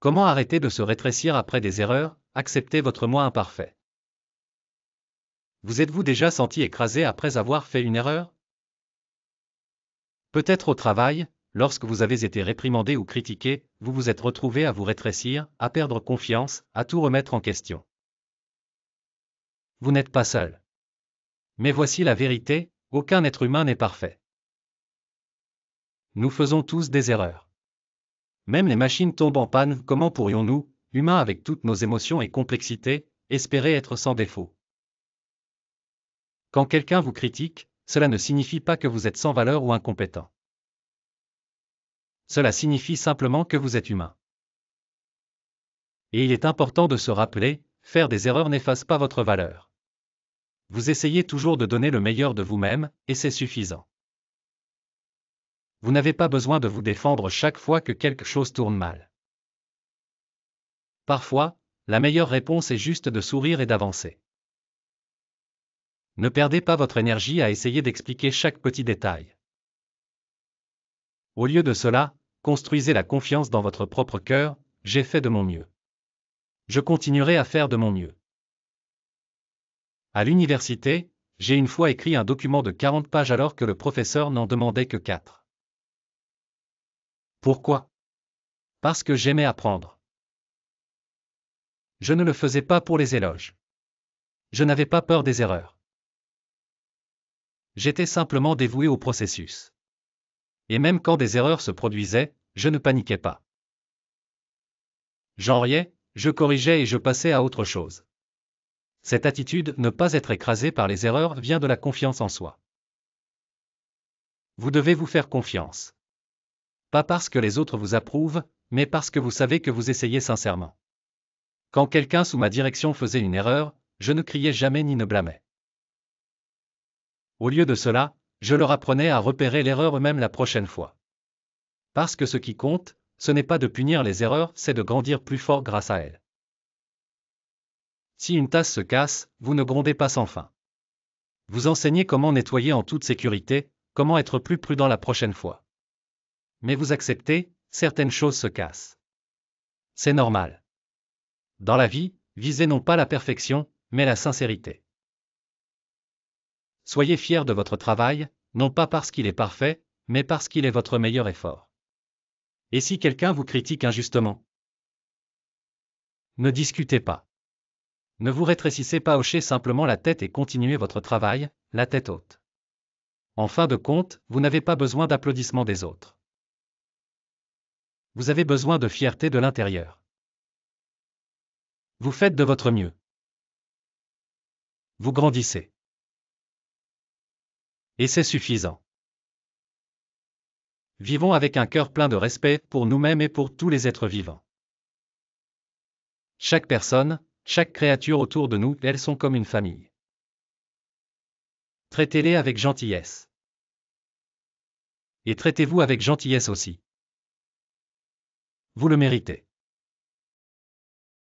Comment arrêter de se rétrécir après des erreurs? Acceptez votre moi imparfait. Vous êtes-vous déjà senti écrasé après avoir fait une erreur? Peut-être au travail, lorsque vous avez été réprimandé ou critiqué, vous vous êtes retrouvé à vous rétrécir, à perdre confiance, à tout remettre en question. Vous n'êtes pas seul. Mais voici la vérité, aucun être humain n'est parfait. Nous faisons tous des erreurs. Même les machines tombent en panne, comment pourrions-nous, humains avec toutes nos émotions et complexités, espérer être sans défaut? Quand quelqu'un vous critique, cela ne signifie pas que vous êtes sans valeur ou incompétent. Cela signifie simplement que vous êtes humain. Et il est important de se rappeler, faire des erreurs n'efface pas votre valeur. Vous essayez toujours de donner le meilleur de vous-même, et c'est suffisant. Vous n'avez pas besoin de vous défendre chaque fois que quelque chose tourne mal. Parfois, la meilleure réponse est juste de sourire et d'avancer. Ne perdez pas votre énergie à essayer d'expliquer chaque petit détail. Au lieu de cela, construisez la confiance dans votre propre cœur, j'ai fait de mon mieux. Je continuerai à faire de mon mieux. À l'université, j'ai une fois écrit un document de 40 pages alors que le professeur n'en demandait que 4. Pourquoi? Parce que j'aimais apprendre. Je ne le faisais pas pour les éloges. Je n'avais pas peur des erreurs. J'étais simplement dévoué au processus. Et même quand des erreurs se produisaient, je ne paniquais pas. J'en riais, je corrigeais et je passais à autre chose. Cette attitude, ne pas être écrasé par les erreurs, vient de la confiance en soi. Vous devez vous faire confiance. Pas parce que les autres vous approuvent, mais parce que vous savez que vous essayez sincèrement. Quand quelqu'un sous ma direction faisait une erreur, je ne criais jamais ni ne blâmais. Au lieu de cela, je leur apprenais à repérer l'erreur même la prochaine fois. Parce que ce qui compte, ce n'est pas de punir les erreurs, c'est de grandir plus fort grâce à elles. Si une tasse se casse, vous ne grondez pas sans fin. Vous enseignez comment nettoyer en toute sécurité, comment être plus prudent la prochaine fois. Mais vous acceptez, certaines choses se cassent. C'est normal. Dans la vie, visez non pas la perfection, mais la sincérité. Soyez fiers de votre travail, non pas parce qu'il est parfait, mais parce qu'il est votre meilleur effort. Et si quelqu'un vous critique injustement? Ne discutez pas. Ne vous rétrécissez pas, hochez simplement la tête et continuez votre travail, la tête haute. En fin de compte, vous n'avez pas besoin d'applaudissements des autres. Vous avez besoin de fierté de l'intérieur. Vous faites de votre mieux. Vous grandissez. Et c'est suffisant. Vivons avec un cœur plein de respect pour nous-mêmes et pour tous les êtres vivants. Chaque personne, chaque créature autour de nous, elles sont comme une famille. Traitez-les avec gentillesse. Et traitez-vous avec gentillesse aussi. Vous le méritez.